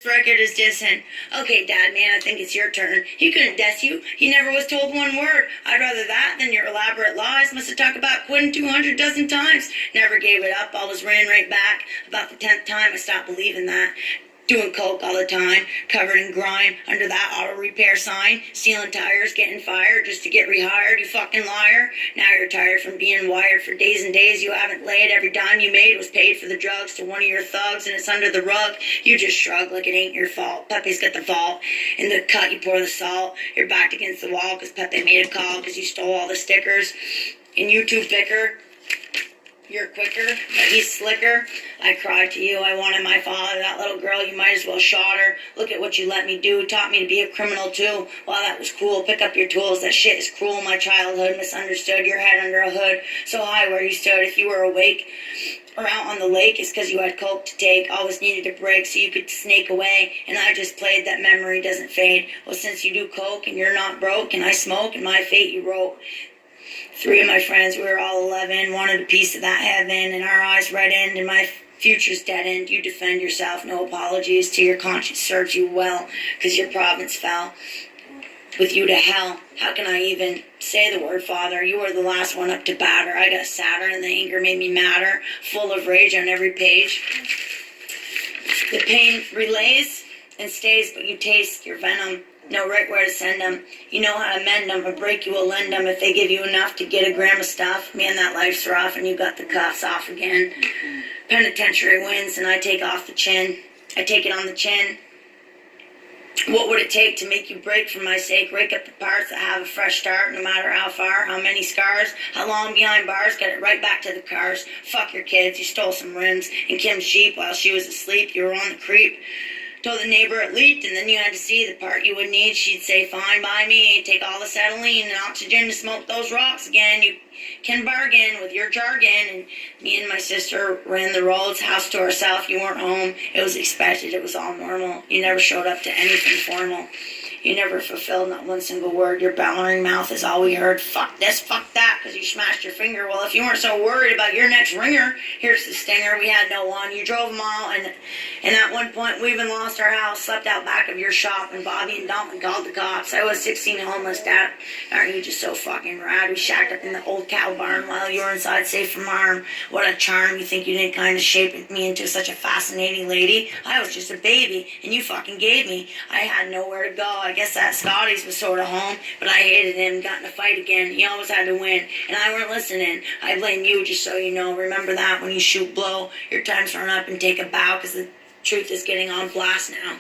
Record is dissing. Okay, Dad, man, I think it's your turn. He couldn't diss you. He never was told one word. I'd rather that than your elaborate lies. Must have talked about quitting 200 dozen times. Never gave it up. Always ran right back. About the 10th time, I stopped believing that. Doing coke all the time, covered in grime, under that auto repair sign, stealing tires, getting fired just to get rehired, you fucking liar. Now you're tired from being wired for days and days you haven't laid. Every dime you made was paid for the drugs to one of your thugs, and it's under the rug. You just shrug like it ain't your fault. Pepe's got the vault. In the cut, you pour the salt. You're backed against the wall because Pepe made a call because you stole all the stickers. And you two bicker. You're quicker, but he's slicker. I cried to you. I wanted my father. That little girl, you might as well shot her. Look at what you let me do. Taught me to be a criminal too. Wow, that was cool. Pick up your tools. That shit is cruel. My childhood misunderstood. Your head under a hood. So high where you stood. If you were awake or out on the lake, it's because you had coke to take. Always needed a break so you could snake away. And I just played that memory doesn't fade. Well, since you do coke and you're not broke and I smoke and my fate you wrote. 3 of my friends, we were all 11, wanted a piece of that heaven, and our eyes reddened, and my future's dead end. You defend yourself, no apologies to your conscience serves you well, because your province fell with you to hell. How can I even say the word father? You were the last one up to batter. I got sadder, and the anger made me madder, full of rage on every page. The pain relays and stays, but you taste your venom. Know right where to send them. You know how to mend them. A break you will lend them if they give you enough to get a gram of stuff. Man, that life's rough and you got the cuffs off again. Penitentiary wins and I take off the chin. I take it on the chin. What would it take to make you break for my sake? Rake up the parts that have a fresh start, no matter how far, how many scars, how long behind bars, get it right back to the cars. Fuck your kids, you stole some rims and Kim's sheep while she was asleep. You were on the creep. Told the neighbor it leaked, and then you had to see the part you would need. She'd say, fine by me, take all the acetylene and oxygen to smoke those rocks again. You can bargain with your jargon. And me and my sister ran the roads, house to ourselves. You weren't home. It was expected. It was all normal. You never showed up to anything formal. You never fulfilled not one single word. Your bellowing mouth is all we heard. Fuck this, fuck that, because you smashed your finger. Well, if you weren't so worried about your next ringer, here's the stinger. We had no one. You drove them all, and at one point, we even lost our house, slept out back of your shop, and Bobby and Dalton called the cops. I was 16 homeless, Dad. Aren't you just so fucking rad? We shacked up in the old cow barn while you were inside safe from harm. What a charm. You think you didn't kind of shape me into such a fascinating lady? I was just a baby, and you fucking gave me. I had nowhere to go. I guess that Scotty's was sort of home, but I hated him, got in a fight again. He always had to win, and I weren't listening. I blame you, just so you know. Remember that when you shoot blow, your time's run up and take a bow, because the truth is getting on blast now.